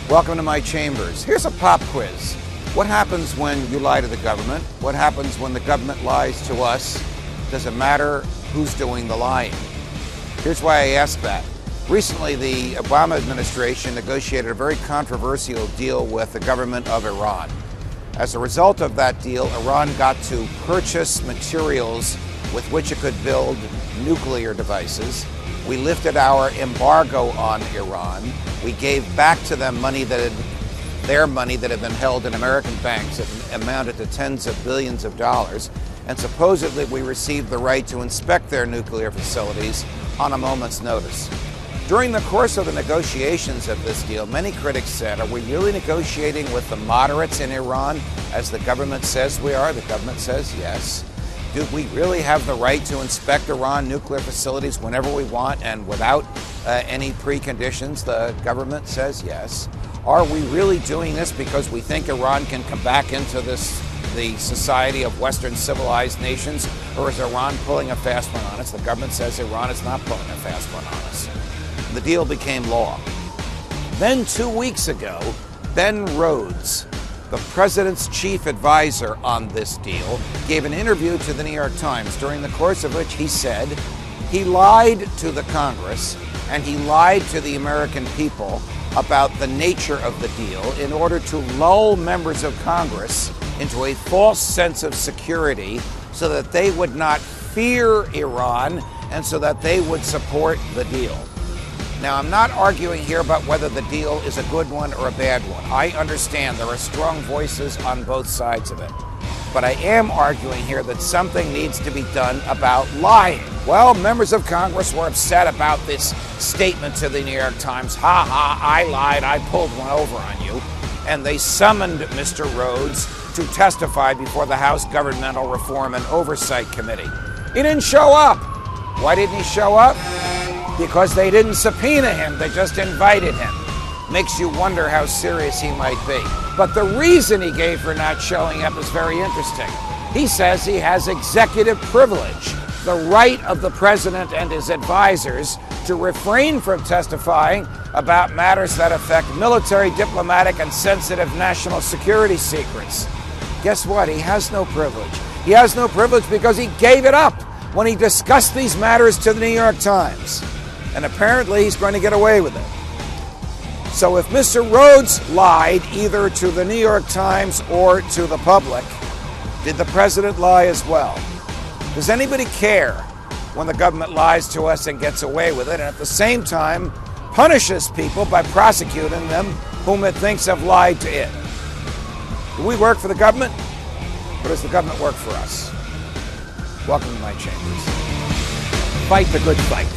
Welcome to my chambers. Here's a pop quiz. What happens when you lie to the government? What happens when the government lies to us? Does it matter who's doing the lying? Here's why I ask that. Recently, the Obama administration negotiated a very controversial deal with the government of Iran. As a result of that deal, Iran got to purchase materials with which it could build nuclear devices. We lifted our embargo on Iran. We gave back to them their money that had been held in American banks. It amounted to tens of billions of dollars. And supposedly we received the right to inspect their nuclear facilities on a moment's notice. During the course of the negotiations of this deal, many critics said, are we really negotiating with the moderates in Iran, as the government says we are? The government says yes. Do we really have the right to inspect Iran nuclear facilities whenever we want and without any preconditions? The government says yes. Are we really doing this because we think Iran can come back into the society of Western civilized nations, or is Iran pulling a fast one on us? The government says Iran is not pulling a fast one on us. The deal became law. Then 2 weeks ago, Ben Rhodes, the president's chief advisor on this deal, gave an interview to the New York Times, during the course of which he said he lied to the Congress and he lied to the American people about the nature of the deal in order to lull members of Congress into a false sense of security so that they would not fear Iran and so that they would support the deal. Now, I'm not arguing here about whether the deal is a good one or a bad one. I understand there are strong voices on both sides of it. But I am arguing here that something needs to be done about lying. Well, members of Congress were upset about this statement to the New York Times. Ha ha, I lied, I pulled one over on you. And they summoned Mr. Rhodes to testify before the House Governmental Reform and Oversight Committee. He didn't show up. Why didn't he show up? Because they didn't subpoena him, they just invited him. Makes you wonder how serious he might be. But the reason he gave for not showing up is very interesting. He says he has executive privilege, the right of the president and his advisors to refrain from testifying about matters that affect military, diplomatic, and sensitive national security secrets. Guess what? He has no privilege. He has no privilege because he gave it up when he discussed these matters to the New York Times. And apparently he's going to get away with it. So if Mr. Rhodes lied either to the New York Times or to the public, did the president lie as well? Does anybody care when the government lies to us and gets away with it, and at the same time punishes people by prosecuting them whom it thinks have lied to it? Do we work for the government, or does the government work for us? Welcome to my chambers. Fight the good fight.